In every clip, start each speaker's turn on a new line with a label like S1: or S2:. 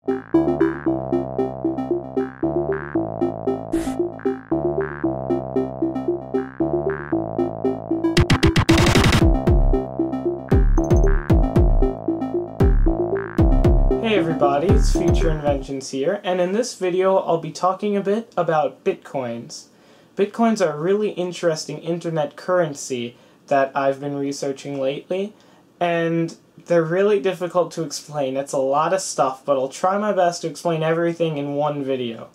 S1: Hey everybody, it's FutureInventions here, and in this video I'll be talking a bit about Bitcoins. Bitcoins are a really interesting internet currency that I've been researching lately, and they're really difficult to explain. It's a lot of stuff, but I'll try my best to explain everything in one video.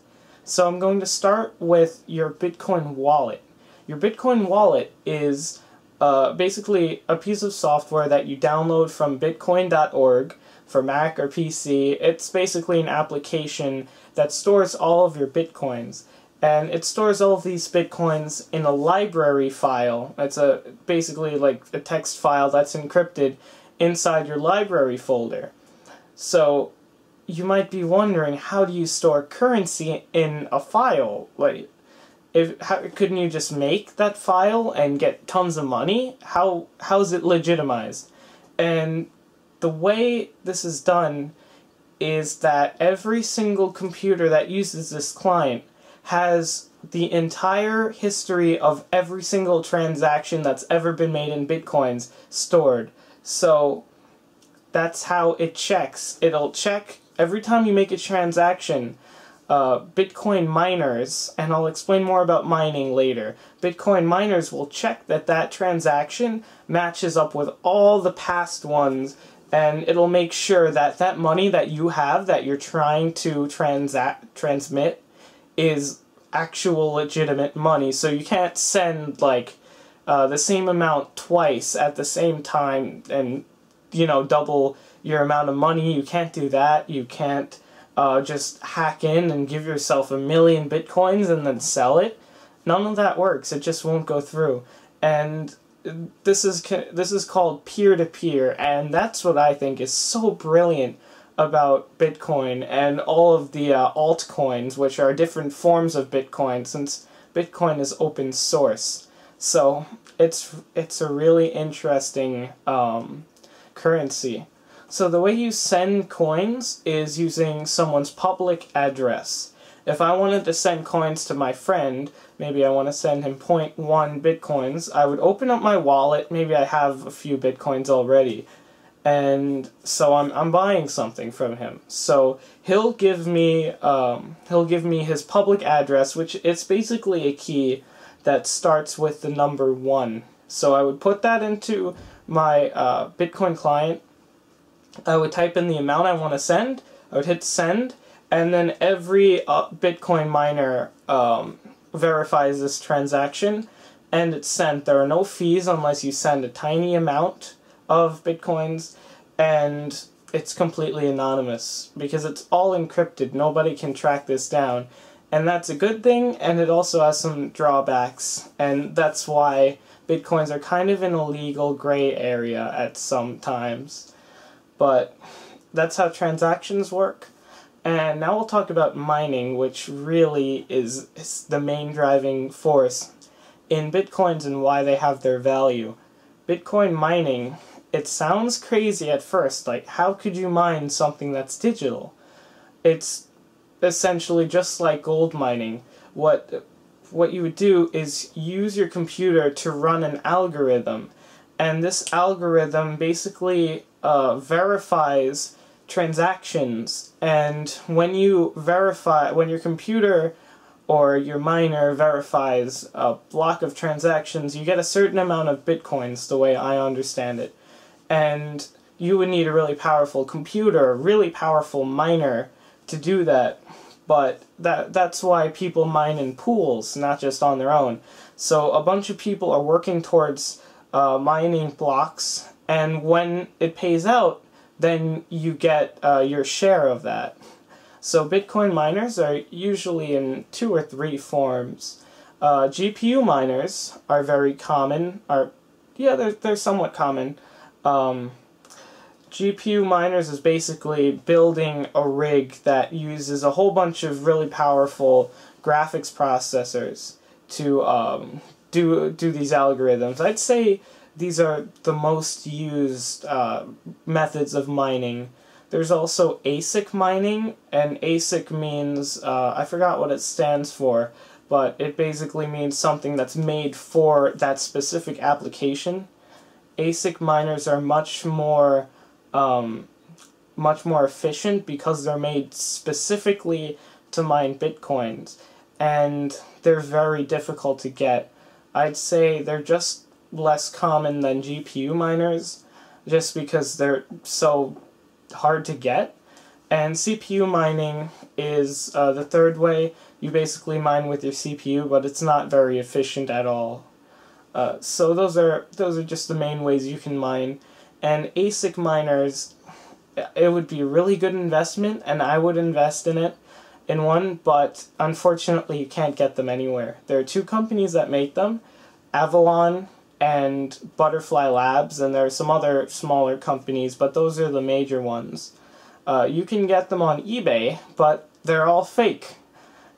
S1: So I'm going to start with your Bitcoin wallet. Your Bitcoin wallet is basically a piece of software that you download from bitcoin.org for Mac or PC. It's basically an application that stores all of your Bitcoins. And it stores all of these Bitcoins in a library file. It's basically like a text file that's encrypted inside your library folder. So you might be wondering, how do you store currency in a file? Like, couldn't you just make that file and get tons of money? How is it legitimized? And the way this is done is that every single computer that uses this client has the entire history of every single transaction that's ever been made in Bitcoins stored. So that's how it checks. It'll check every time you make a transaction. Bitcoin miners, and I'll explain more about mining later, Bitcoin miners will check that that transaction matches up with all the past ones, and it'll make sure that that money that you have that you're trying to transmit is actual legitimate money. So you can't send like the same amount twice at the same time and, you know, double your amount of money. You can't do that. You can't just hack in and give yourself 1,000,000 Bitcoins and then sell it. None of that works. It just won't go through. And this is called peer-to-peer, and that's what I think is so brilliant about Bitcoin and all of the altcoins, which are different forms of Bitcoin, since Bitcoin is open source. So it's a really interesting currency. So the way you send coins is using someone's public address. If I wanted to send coins to my friend, maybe I want to send him 0.1 Bitcoins, I would open up my wallet, maybe I have a few Bitcoins already, and so I'm buying something from him. So he'll give me his public address, which it's basically a key that starts with the number 1. So I would put that into my Bitcoin client. I would type in the amount I want to send, I would hit send, and then every Bitcoin miner verifies this transaction, and it's sent. There are no fees unless you send a tiny amount of Bitcoins, and it's completely anonymous because it's all encrypted. Nobody can track this down, and that's a good thing, and it also has some drawbacks, and that's why Bitcoins are kind of in a legal gray area at some times. But that's how transactions work. And now we'll talk about mining, which really is the main driving force in Bitcoins and why they have their value. Bitcoin mining, it sounds crazy at first, like how could you mine something that's digital? It's essentially just like gold mining. What you would do is use your computer to run an algorithm, and this algorithm basically verifies transactions, and when your computer or your miner verifies a block of transactions, you get a certain amount of Bitcoins, the way I understand it. And you would need a really powerful computer, a really powerful miner to do that. But that's why people mine in pools, not just on their own. So a bunch of people are working towards mining blocks, and when it pays out, then you get your share of that. So Bitcoin miners are usually in 2 or 3 forms. GPU miners are very common. They're somewhat common. GPU miners is basically building a rig that uses a whole bunch of really powerful graphics processors to do these algorithms. I'd say these are the most used methods of mining. There's also ASIC mining, and ASIC means, I forgot what it stands for, but it basically means something that's made for that specific application. ASIC miners are much more efficient because they're made specifically to mine bitcoins, and they're very difficult to get. I'd say they're just less common than GPU miners, just because they're so hard to get. And CPU mining is the third way. You basically mine with your CPU, but it's not very efficient at all. So those are just the main ways you can mine. And ASIC miners, it would be a really good investment, and I would invest in one, but unfortunately you can't get them anywhere. There are two companies that make them, Avalon and Butterfly Labs, and there are some other smaller companies, but those are the major ones. You can get them on eBay, but they're all fake.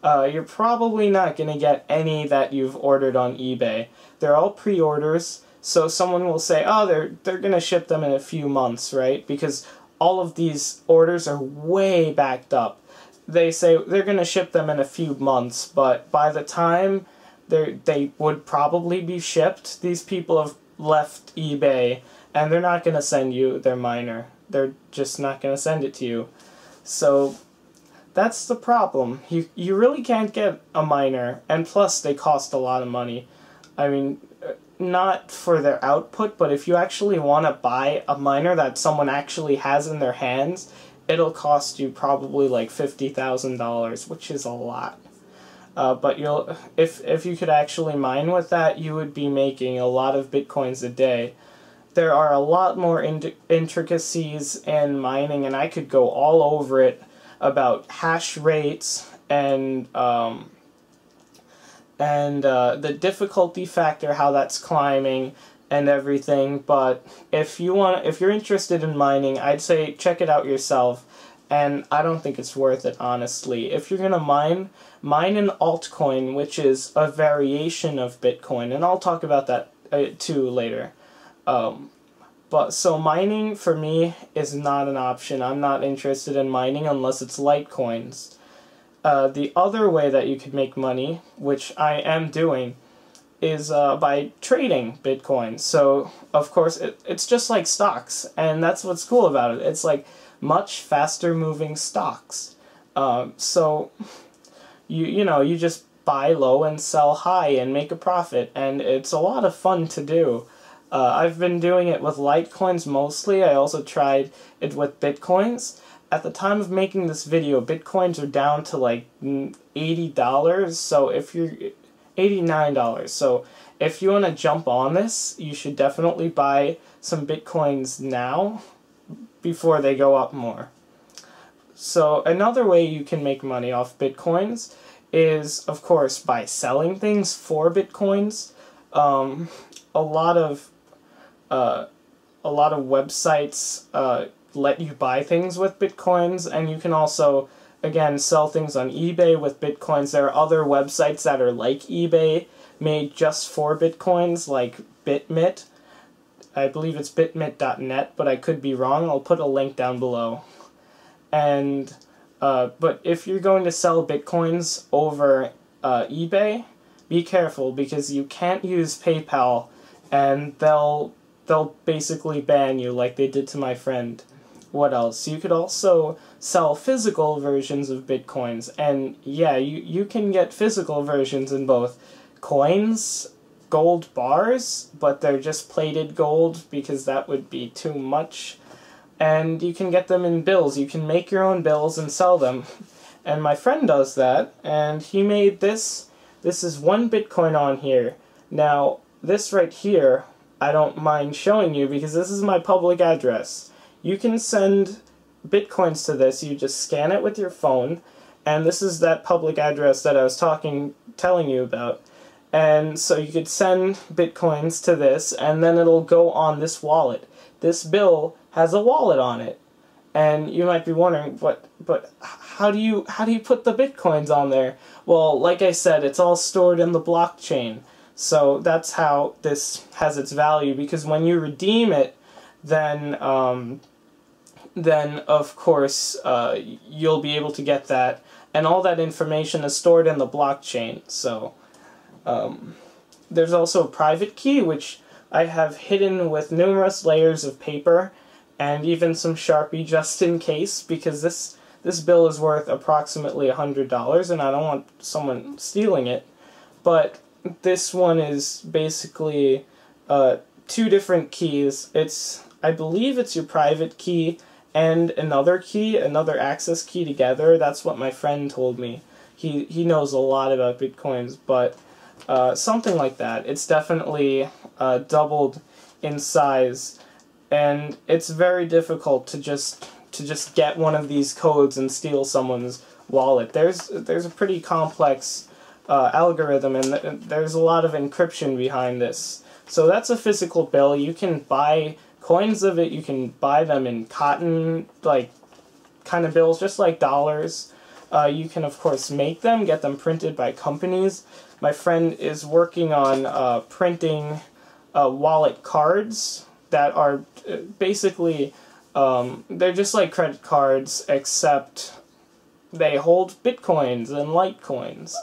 S1: You're probably not going to get any that you've ordered on eBay. They're all pre-orders, so someone will say, oh, they're going to ship them in a few months, right? Because all of these orders are way backed up. They say they're going to ship them in a few months, but by the time they would probably be shipped, these people have left eBay, and they're not going to send you their miner. They're just not going to send it to you. So that's the problem. You really can't get a miner, and plus they cost a lot of money. I mean, not for their output, but if you actually want to buy a miner that someone actually has in their hands, it'll cost you probably like $50,000, which is a lot. But if you could actually mine with that, you would be making a lot of bitcoins a day. There are a lot more intricacies in mining, and I could go all over it about hash rates and the difficulty factor, how that's climbing and everything. But if you're interested in mining, I'd say check it out yourself. And I don't think it's worth it, honestly. If you're gonna mine an altcoin, which is a variation of Bitcoin, and I'll talk about that too later. But so mining for me is not an option. I'm not interested in mining unless it's Litecoins. The other way that you could make money, which I am doing, is by trading Bitcoin. So of course it's just like stocks, and that's what's cool about it. It's like much faster moving stocks. So you just buy low and sell high and make a profit, and it's a lot of fun to do. I've been doing it with Litecoins mostly. I also tried it with Bitcoins. At the time of making this video, Bitcoins are down to like $80, so if you're $89. So if you want to jump on this, you should definitely buy some Bitcoins now before they go up more. So another way you can make money off Bitcoins is, of course, by selling things for Bitcoins. A lot of websites let you buy things with Bitcoins, and you can also, again, sell things on eBay with Bitcoins. There are other websites that are like eBay, made just for Bitcoins, like BitMit. I believe it's bitmit.net, but I could be wrong. I'll put a link down below. And but if you're going to sell Bitcoins over eBay, be careful, because you can't use PayPal, and they'll basically ban you like they did to my friend. What else? You could also sell physical versions of Bitcoins, and yeah, you can get physical versions in both coins, gold bars, but they're just plated gold because that would be too much. And you can get them in bills. You can make your own bills and sell them. And my friend does that, and he made this. This is 1 Bitcoin on here. Now, this right here, I don't mind showing you because this is my public address. You can send Bitcoins to this. You just scan it with your phone, and this is that public address that I was telling you about. And so you could send Bitcoins to this, and then it'll go on this wallet. This bill has a wallet on it. And you might be wondering, but how do you put the Bitcoins on there? Well, like I said, it's all stored in the blockchain. So that's how this has its value, because when you redeem it, then then of course you'll be able to get that, and all that information is stored in the blockchain. So there's also a private key, which I have hidden with numerous layers of paper and even some Sharpie just in case, because this bill is worth approximately $100 and I don't want someone stealing it. But this one is basically two different keys. I believe it's your private key and another key, another access key together. That's what my friend told me. He knows a lot about Bitcoins, but something like that. It's definitely doubled in size, and it's very difficult to just get one of these codes and steal someone's wallet. There's a pretty complex algorithm, and there's a lot of encryption behind this. So that's a physical bill. You can buy coins of it. You can buy them in cotton, like, kind of bills, just like dollars. You can, of course, make them, get them printed by companies. My friend is working on printing wallet cards that are basically, they're just like credit cards, except they hold Bitcoins and Litecoins.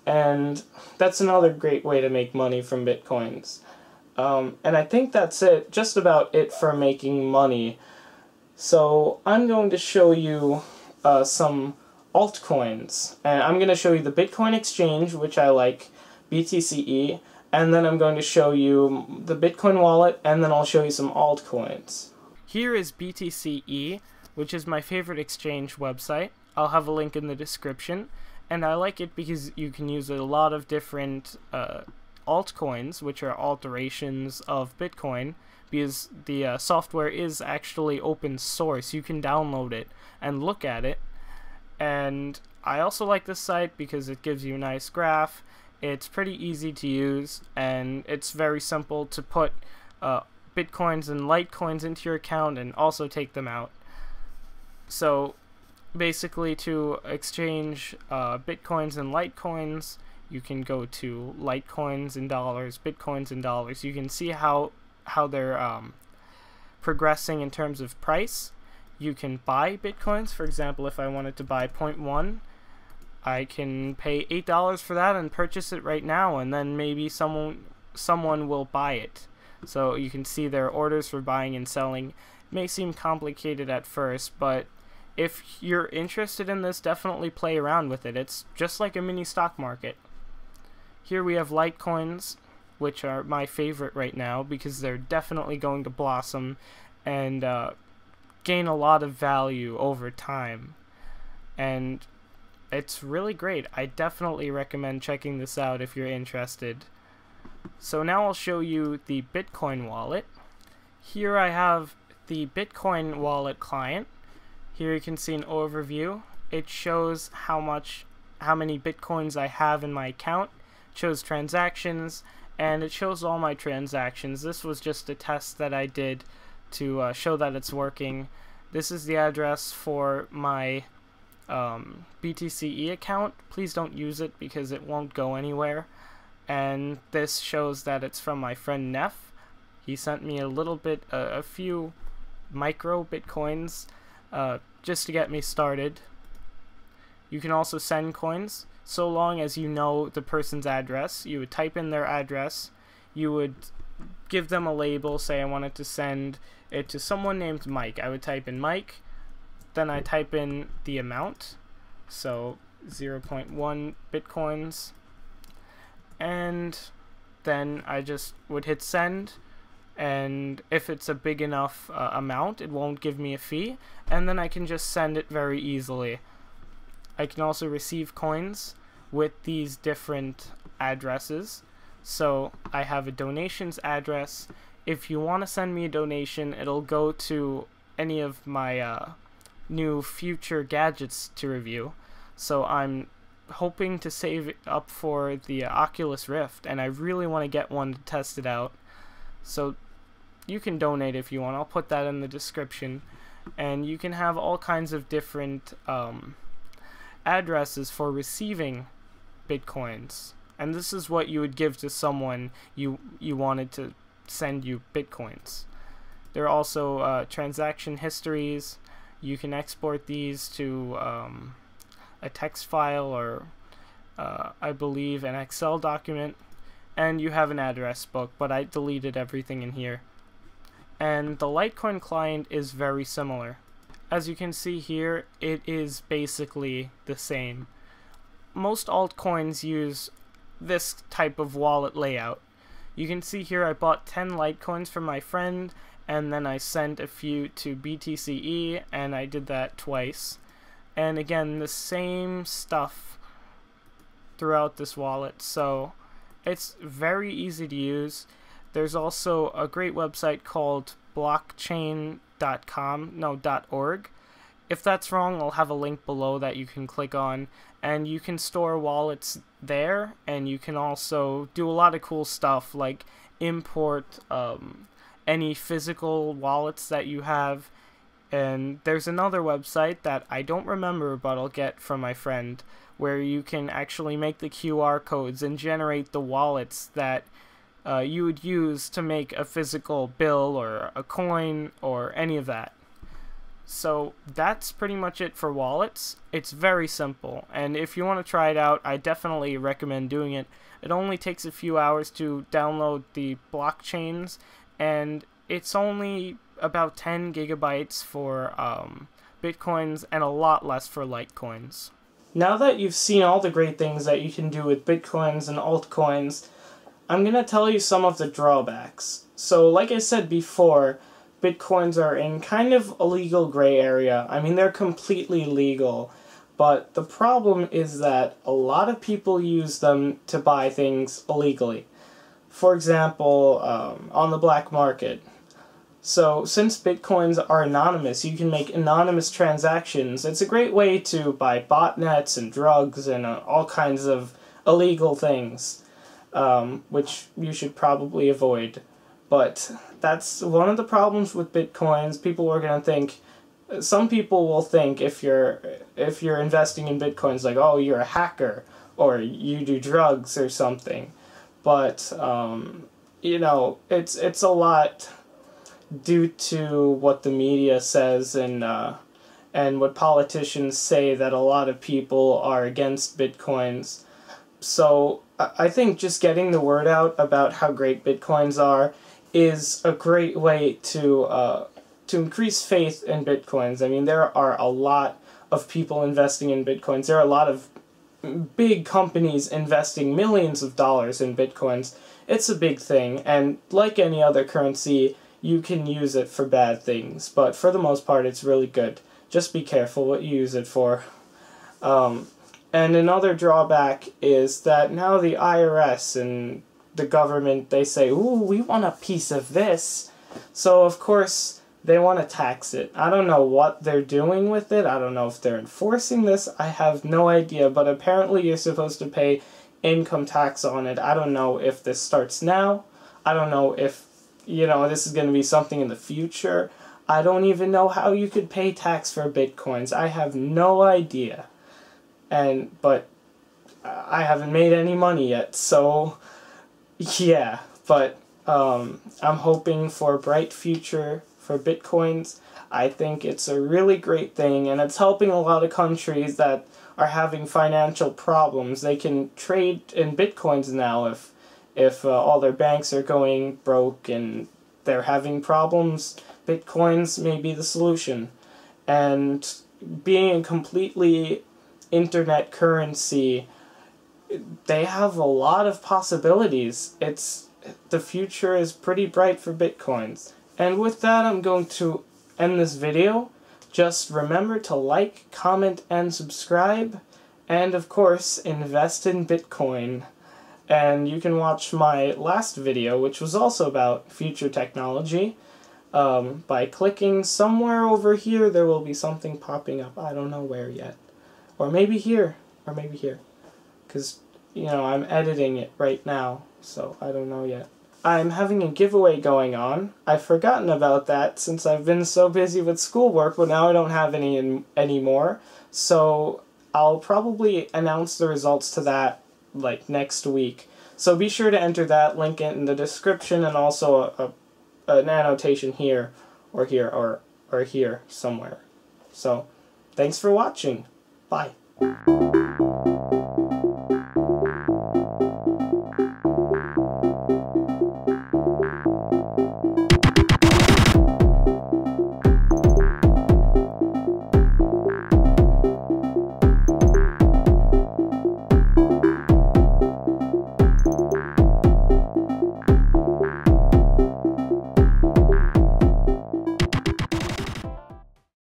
S1: And that's another great way to make money from Bitcoins. And I think that's just about it for making money. So I'm going to show you some altcoins, and I'm going to show you the Bitcoin exchange, which I like, btc-e, and then I'm going to show you the Bitcoin wallet, and then I'll show you some altcoins. Here is btc-e, which is my favorite exchange website. I'll have a link in the description, and I like it because you can use a lot of different altcoins, which are alterations of Bitcoin, because the software is actually open source. You can download it and look at it. And I also like this site because it gives you a nice graph. It's pretty easy to use, and it's very simple to put Bitcoins and Litecoins into your account and also take them out. So basically, to exchange Bitcoins and Litecoins, you can go to Litecoins in dollars, Bitcoins in dollars. You can see how they're progressing in terms of price. You can buy Bitcoins. For example, if I wanted to buy 0.1, I can pay $8 for that and purchase it right now, and then maybe someone will buy it. So you can see their orders for buying and selling. It may seem complicated at first, but if you're interested in this, definitely play around with it. It's just like a mini stock market. Here we have Litecoins, which are my favorite right now because they're definitely going to blossom and gain a lot of value over time, and it's really great. I definitely recommend checking this out if you're interested. So now I'll show you the Bitcoin wallet. Here I have the Bitcoin wallet client. Here you can see an overview. It shows how many Bitcoins I have in my account. It shows transactions, and it shows all my transactions. This was just a test that I did to show that it's working. This is the address for my btc-e account. Please don't use it because it won't go anywhere. And this shows that it's from my friend Neff. He sent me a few micro Bitcoins just to get me started. You can also send coins so long as you know the person's address. You would type in their address. You would give them a label, say I wanted to send it to someone named Mike. I would type in Mike, then I type in the amount, so 0.1 Bitcoins, and then I just would hit send, and if it's a big enough amount, it won't give me a fee, and then I can just send it very easily. I can also receive coins with these different addresses. So I have a donations address. If you want to send me a donation, it'll go to any of my new future gadgets to review. So I'm hoping to save it up for the Oculus Rift, and I really want to get one to test it out. So you can donate if you want. I'll put that in the description. And you can have all kinds of different addresses for receiving Bitcoins. And this is what you would give to someone you wanted to send you Bitcoins. There are also transaction histories. You can export these to a text file or I believe an Excel document, and you have an address book, but I deleted everything in here. And the Litecoin client is very similar. As you can see here, it is basically the same. Most altcoins use this type of wallet layout. You can see here I bought 10 Litecoins from my friend, and then I sent a few to btc-e, and I did that twice. And again, the same stuff throughout this wallet, so it's very easy to use. There's also a great website called .org. If that's wrong, I'll have a link below that you can click on, and you can store wallets there, and you can also do a lot of cool stuff like import any physical wallets that you have. And there's another website that I don't remember, but I'll get from my friend, where you can actually make the QR codes and generate the wallets that you would use to make a physical bill or a coin or any of that. So that's pretty much it for wallets. It's very simple, and if you want to try it out, I definitely recommend doing it. It only takes a few hours to download the blockchains, and it's only about 10 gigabytes for Bitcoins and a lot less for Litecoins. Now that you've seen all the great things that you can do with Bitcoins and altcoins, I'm going to tell you some of the drawbacks. So like I said before, Bitcoins are in kind of a legal gray area. I mean, they're completely legal, but the problem is that a lot of people use them to buy things illegally. For example, on the black market. So since Bitcoins are anonymous, you can make anonymous transactions. It's a great way to buy botnets and drugs and all kinds of illegal things, which you should probably avoid. But that's one of the problems with Bitcoins. People are going to think, some people will think if you're investing in Bitcoins, like, oh, you're a hacker or you do drugs or something. But you know, it's a lot due to what the media says and what politicians say, that a lot of people are against Bitcoins. So I think just getting the word out about how great Bitcoins are is a great way to increase faith in Bitcoins. I mean, there are a lot of people investing in Bitcoins. There are a lot of big companies investing millions of dollars in Bitcoins. It's a big thing, and like any other currency, you can use it for bad things, but for the most part it's really good. Just be careful what you use it for. And another drawback is that now the IRS and the government, they say, ooh, we want a piece of this. So of course they want to tax it. I don't know what they're doing with it. I don't know if they're enforcing this. I have no idea, but apparently you're supposed to pay income tax on it. I don't know if this starts now. I don't know if, you know, this is going to be something in the future. I don't even know how you could pay tax for Bitcoins. I have no idea. But I haven't made any money yet, so yeah. But I'm hoping for a bright future for Bitcoins. I think it's a really great thing, and it's helping a lot of countries that are having financial problems. They can trade in Bitcoins now if all their banks are going broke and they're having problems. Bitcoins may be the solution. And being a completely internet currency, they have a lot of possibilities. The future is pretty bright for Bitcoins. And with that, I'm going to end this video. Just remember to like, comment, and subscribe. And of course, invest in Bitcoin. And you can watch my last video, which was also about future technology, by clicking somewhere over here. There will be something popping up. I don't know where yet. Or maybe here. Or maybe here. Because, you know, I'm editing it right now, so I don't know yet. I'm having a giveaway going on. I've forgotten about that since I've been so busy with schoolwork, but now I don't have any anymore. So I'll probably announce the results to that like next week. So be sure to enter that, link it in the description, and also an annotation here, or here, or here somewhere. So, thanks for watching. Bye.